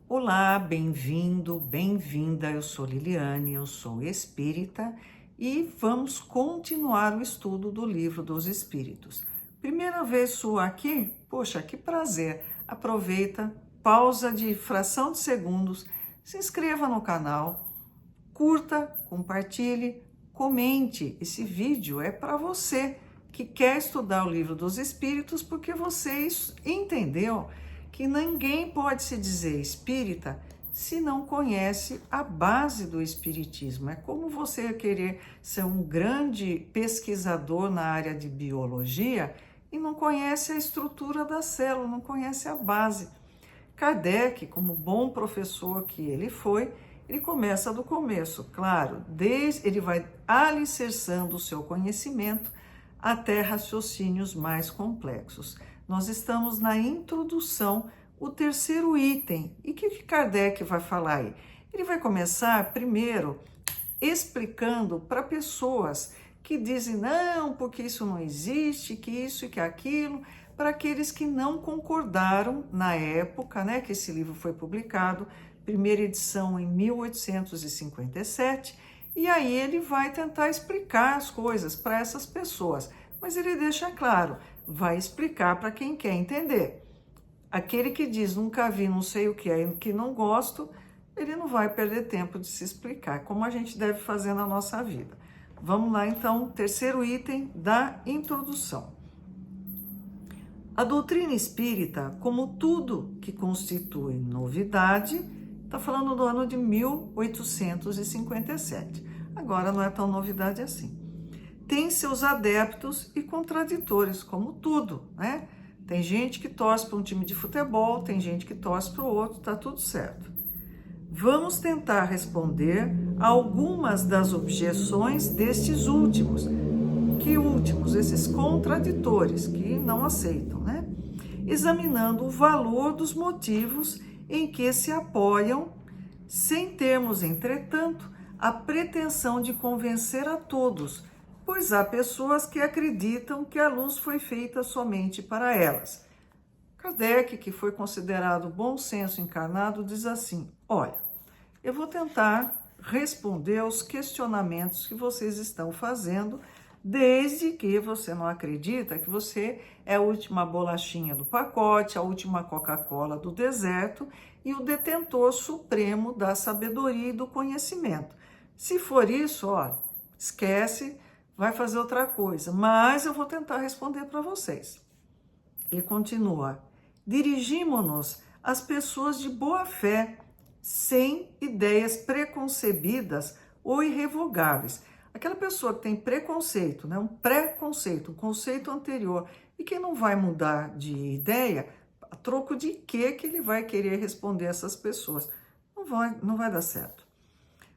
Olá, bem-vindo, bem-vinda. Eu sou Liliane, eu sou espírita e vamos continuar o estudo do Livro dos Espíritos. Primeira vez sua aqui? Poxa, que prazer! Aproveita, pausa de fração de segundos, se inscreva no canal, curta, compartilhe, comente. Esse vídeo é para você que quer estudar o Livro dos Espíritos, porque você entendeu que ninguém pode se dizer espírita se não conhece a base do espiritismo. É como você querer ser um grande pesquisador na área de biologia e não conhece a estrutura da célula, não conhece a base. Kardec, como bom professor que ele foi, ele começa do começo, claro, ele vai alicerçando o seu conhecimento até raciocínios mais complexos. Nós estamos na introdução, o terceiro item. E o que Kardec vai falar aí? Ele vai começar primeiro explicando para pessoas que dizem não, porque isso não existe, que isso e que aquilo, para aqueles que não concordaram na época, né, que esse livro foi publicado, primeira edição em 1857, e aí ele vai tentar explicar as coisas para essas pessoas, mas ele deixa claro, vai explicar para quem quer entender. Aquele que diz nunca vi, não sei o que é, que não gosto, ele não vai perder tempo de se explicar, como a gente deve fazer na nossa vida. Vamos lá então, terceiro item da introdução. A doutrina espírita, como tudo que constitui novidade, está falando do ano de 1857. Agora não é tão novidade assim. Tem seus adeptos e contraditores, como tudo, né? Tem gente que torce para um time de futebol, tem gente que torce para o outro, tá tudo certo. Vamos tentar responder a algumas das objeções destes últimos. Que últimos? Esses contraditores que não aceitam, né? Examinando o valor dos motivos em que se apoiam, sem termos, entretanto, a pretensão de convencer a todos, pois há pessoas que acreditam que a luz foi feita somente para elas. Kardec, que foi considerado bom senso encarnado, diz assim: olha, eu vou tentar responder aos questionamentos que vocês estão fazendo, desde que você não acredita que você é a última bolachinha do pacote, a última Coca-Cola do deserto e o detentor supremo da sabedoria e do conhecimento. Se for isso, ó, esquece, vai fazer outra coisa, mas eu vou tentar responder para vocês. Ele continua: dirigimo-nos às pessoas de boa fé, sem ideias preconcebidas ou irrevogáveis. Aquela pessoa que tem preconceito, né? Um preconceito, um conceito anterior, e que não vai mudar de ideia, a troco de que ele vai querer responder essas pessoas? Não vai dar certo.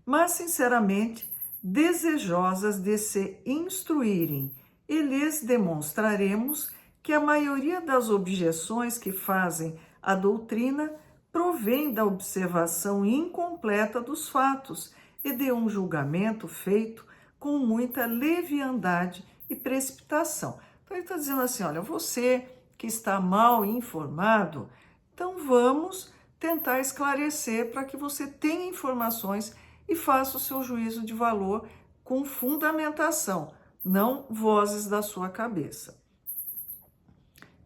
Mas, sinceramente, desejosas de se instruírem, e lhes demonstraremos que a maioria das objeções que fazem à doutrina provém da observação incompleta dos fatos e de um julgamento feito com muita leviandade e precipitação. Então ele está dizendo assim, olha, você que está mal informado, então vamos tentar esclarecer para que você tenha informações e faça o seu juízo de valor com fundamentação, não vozes da sua cabeça.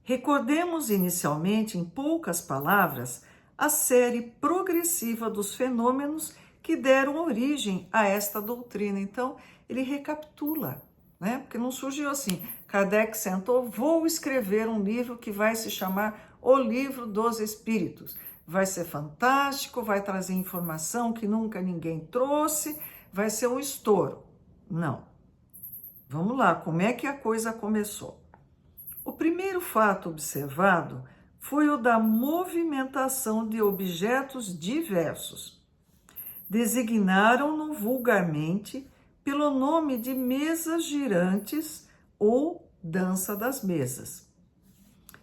Recordemos inicialmente, em poucas palavras, a série progressiva dos fenômenos que deram origem a esta doutrina. Então, ele recapitula, né? Porque não surgiu assim. Kardec sentou, vou escrever um livro que vai se chamar O Livro dos Espíritos. Vai ser fantástico, vai trazer informação que nunca ninguém trouxe, vai ser um estouro. Não. Vamos lá, como é que a coisa começou? O primeiro fato observado foi o da movimentação de objetos diversos. Designaram-no vulgarmente pelo nome de mesas girantes ou dança das mesas.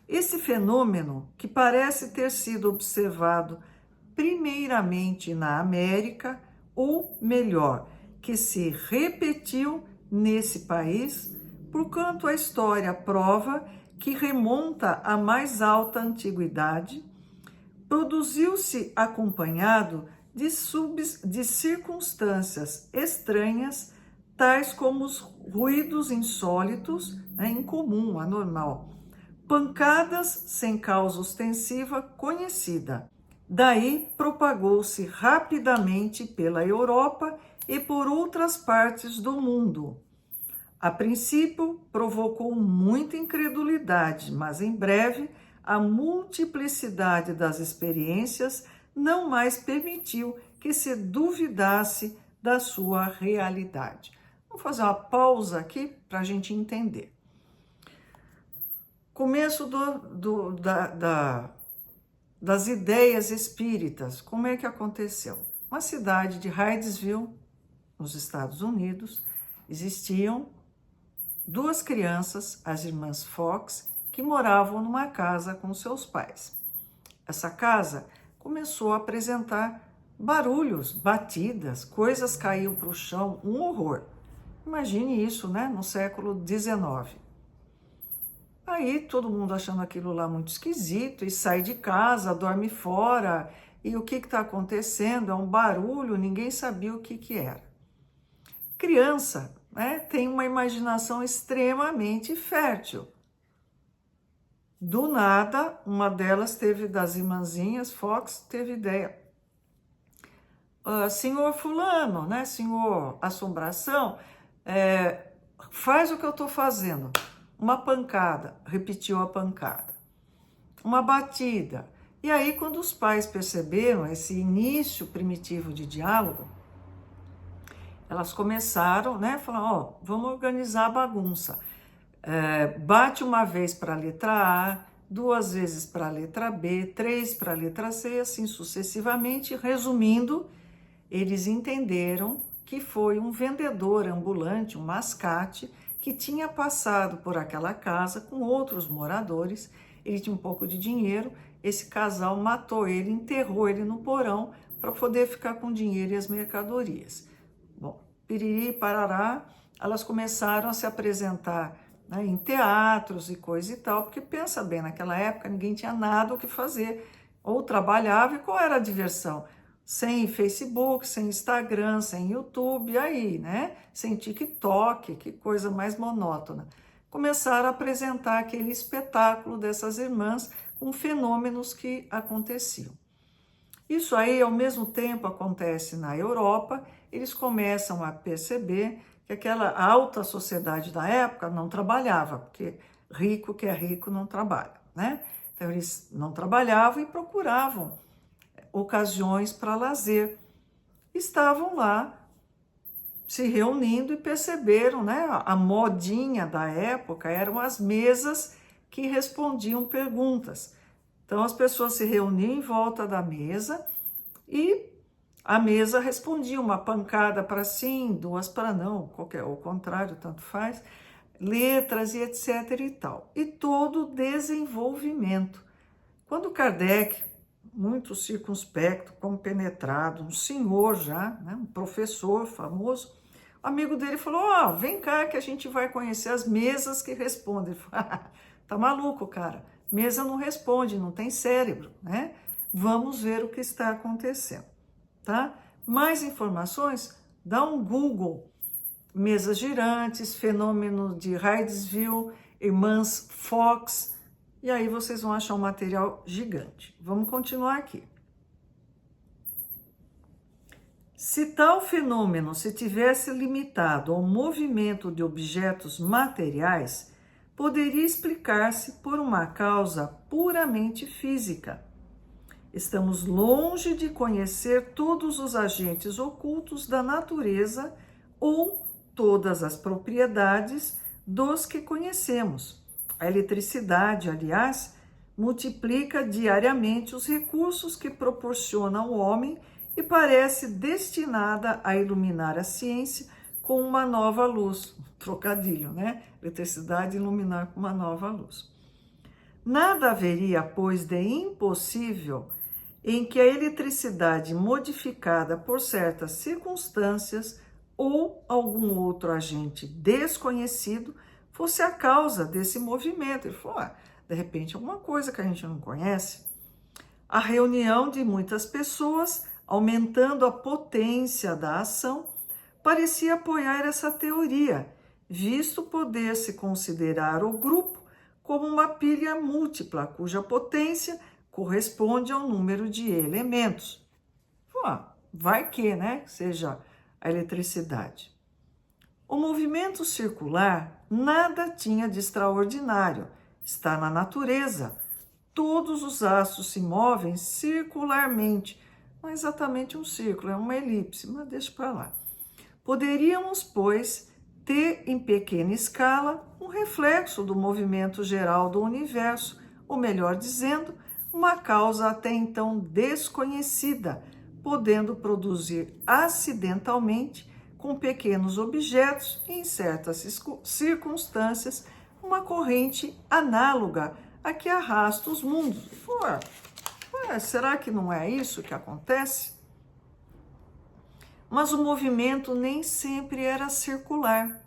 Esse fenômeno, que parece ter sido observado primeiramente na América, ou melhor, que se repetiu nesse país, porquanto a história prova que remonta à mais alta antiguidade, produziu-se acompanhado de circunstâncias estranhas, tais como os ruídos insólitos, incomum, anormal, pancadas sem causa ostensiva conhecida. Daí propagou-se rapidamente pela Europa e por outras partes do mundo. A princípio, provocou muita incredulidade, mas em breve a multiplicidade das experiências não mais permitiu que se duvidasse da sua realidade. Vamos fazer uma pausa aqui para a gente entender. Começo das ideias espíritas. Como é que aconteceu? Na cidade de Hydesville, nos Estados Unidos, existiam duas crianças, as irmãs Fox, que moravam numa casa com seus pais. Essa casa começou a apresentar barulhos, batidas, coisas caíam para o chão, um horror. Imagine isso, né, no século XIX. Aí todo mundo achando aquilo lá muito esquisito e sai de casa, dorme fora. E o que está acontecendo? É um barulho, ninguém sabia o que era. Criança, né, tem uma imaginação extremamente fértil. Do nada, uma delas das irmãzinhas Fox, teve ideia. Senhor fulano, né, senhor assombração, faz o que eu estou fazendo. Uma pancada, repetiu a pancada. Uma batida. E aí, quando os pais perceberam esse início primitivo de diálogo, elas começaram, né, falaram, vamos organizar a bagunça. Bate uma vez para a letra A, 2 vezes para a letra B, 3 para a letra C, assim sucessivamente. Resumindo, eles entenderam que foi um vendedor ambulante, um mascate, que tinha passado por aquela casa com outros moradores. Ele tinha um pouco de dinheiro, esse casal matou ele, enterrou ele no porão para poder ficar com o dinheiro e as mercadorias. Bom, piriri, parará, elas começaram a se apresentar, né, em teatros e coisa e tal, porque pensa bem, naquela época ninguém tinha nada o que fazer, ou trabalhava, e qual era a diversão? Sem Facebook, sem Instagram, sem YouTube, aí, né? Sem TikTok, que coisa mais monótona. Começaram a apresentar aquele espetáculo dessas irmãs com fenômenos que aconteciam. Isso aí, ao mesmo tempo, acontece na Europa. Eles começam a perceber que aquela alta sociedade da época não trabalhava, porque rico que é rico não trabalha, né? Então, eles não trabalhavam e procuravam ocasiões para lazer. Estavam lá se reunindo e perceberam, né? A modinha da época eram as mesas que respondiam perguntas. Então as pessoas se reuniam em volta da mesa e a mesa respondia uma pancada para sim, 2 para não, qualquer, o contrário, tanto faz, letras e etc e tal. E todo desenvolvimento. Quando Kardec, muito circunspecto, compenetrado, um senhor já, né, um professor famoso, o amigo dele falou, vem cá que a gente vai conhecer as mesas que respondem. Ele falou, tá maluco, cara, mesa não responde, não tem cérebro, né? Vamos ver o que está acontecendo, tá? Mais informações, dá um Google, mesas girantes, fenômeno de Hydesville, irmãs Fox, e aí vocês vão achar um material gigante. Vamos continuar aqui. Se tal fenômeno se tivesse limitado ao movimento de objetos materiais, poderia explicar-se por uma causa puramente física. Estamos longe de conhecer todos os agentes ocultos da natureza ou todas as propriedades dos que conhecemos. A eletricidade, aliás, multiplica diariamente os recursos que proporciona ao homem e parece destinada a iluminar a ciência com uma nova luz. Trocadilho, né? Eletricidade iluminar com uma nova luz. Nada haveria, pois, de impossível em que a eletricidade modificada por certas circunstâncias ou algum outro agente desconhecido fosse a causa desse movimento. Ele falou, de repente alguma coisa que a gente não conhece. A reunião de muitas pessoas, aumentando a potência da ação, parecia apoiar essa teoria, visto poder-se considerar o grupo como uma pilha múltipla, cuja potência corresponde ao número de elementos. Vai que, né? Seja a eletricidade. O movimento circular nada tinha de extraordinário, está na natureza. Todos os astros se movem circularmente. Não é exatamente um círculo, é uma elipse, mas deixa para lá. Poderíamos, pois, ter em pequena escala um reflexo do movimento geral do universo, ou melhor dizendo, uma causa até então desconhecida, podendo produzir acidentalmente, com pequenos objetos e em certas circunstâncias, uma corrente análoga a que arrasta os mundos. Será que não é isso que acontece? Mas o movimento nem sempre era circular.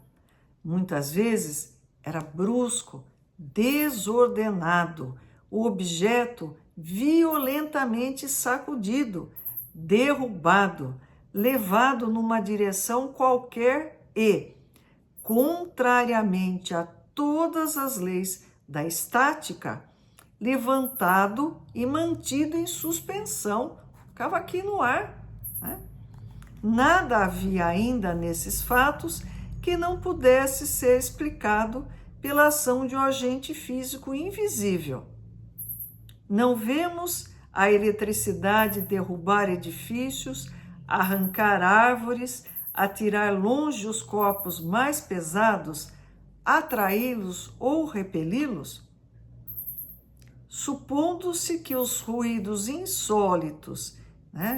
Muitas vezes era brusco, desordenado, o objeto violentamente sacudido, derrubado, levado numa direção qualquer e, contrariamente a todas as leis da estática, levantado e mantido em suspensão, ficava aqui no ar, né? Nada havia ainda nesses fatos que não pudesse ser explicado pela ação de um agente físico invisível. Não vemos a eletricidade derrubar edifícios, arrancar árvores, atirar longe os corpos mais pesados, atraí-los ou repeli-los? Supondo-se que os ruídos insólitos,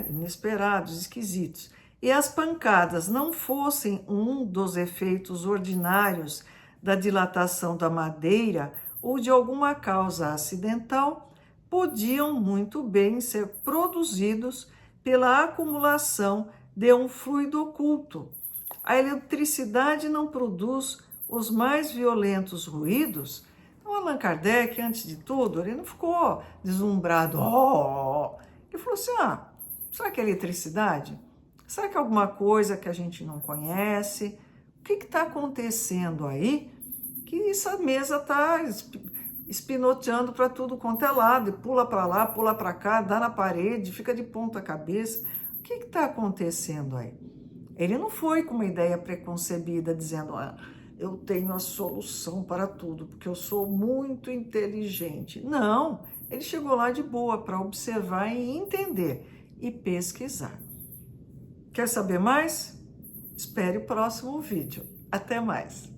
inesperados, esquisitos, e as pancadas não fossem um dos efeitos ordinários da dilatação da madeira ou de alguma causa acidental, podiam muito bem ser produzidos pela acumulação de um fluido oculto. A eletricidade não produz os mais violentos ruídos. Então, Allan Kardec, antes de tudo, ele não ficou deslumbrado. Ele falou assim, será que é eletricidade? Será que é alguma coisa que a gente não conhece? O que está acontecendo aí? Que essa mesa está espinoteando para tudo quanto é lado, pula para lá, pula para cá, dá na parede, fica de ponta cabeça. O que está acontecendo aí? Ele não foi com uma ideia preconcebida, dizendo, eu tenho a solução para tudo, porque eu sou muito inteligente. Não, ele chegou lá de boa para observar e entender e pesquisar. Quer saber mais? Espere o próximo vídeo. Até mais!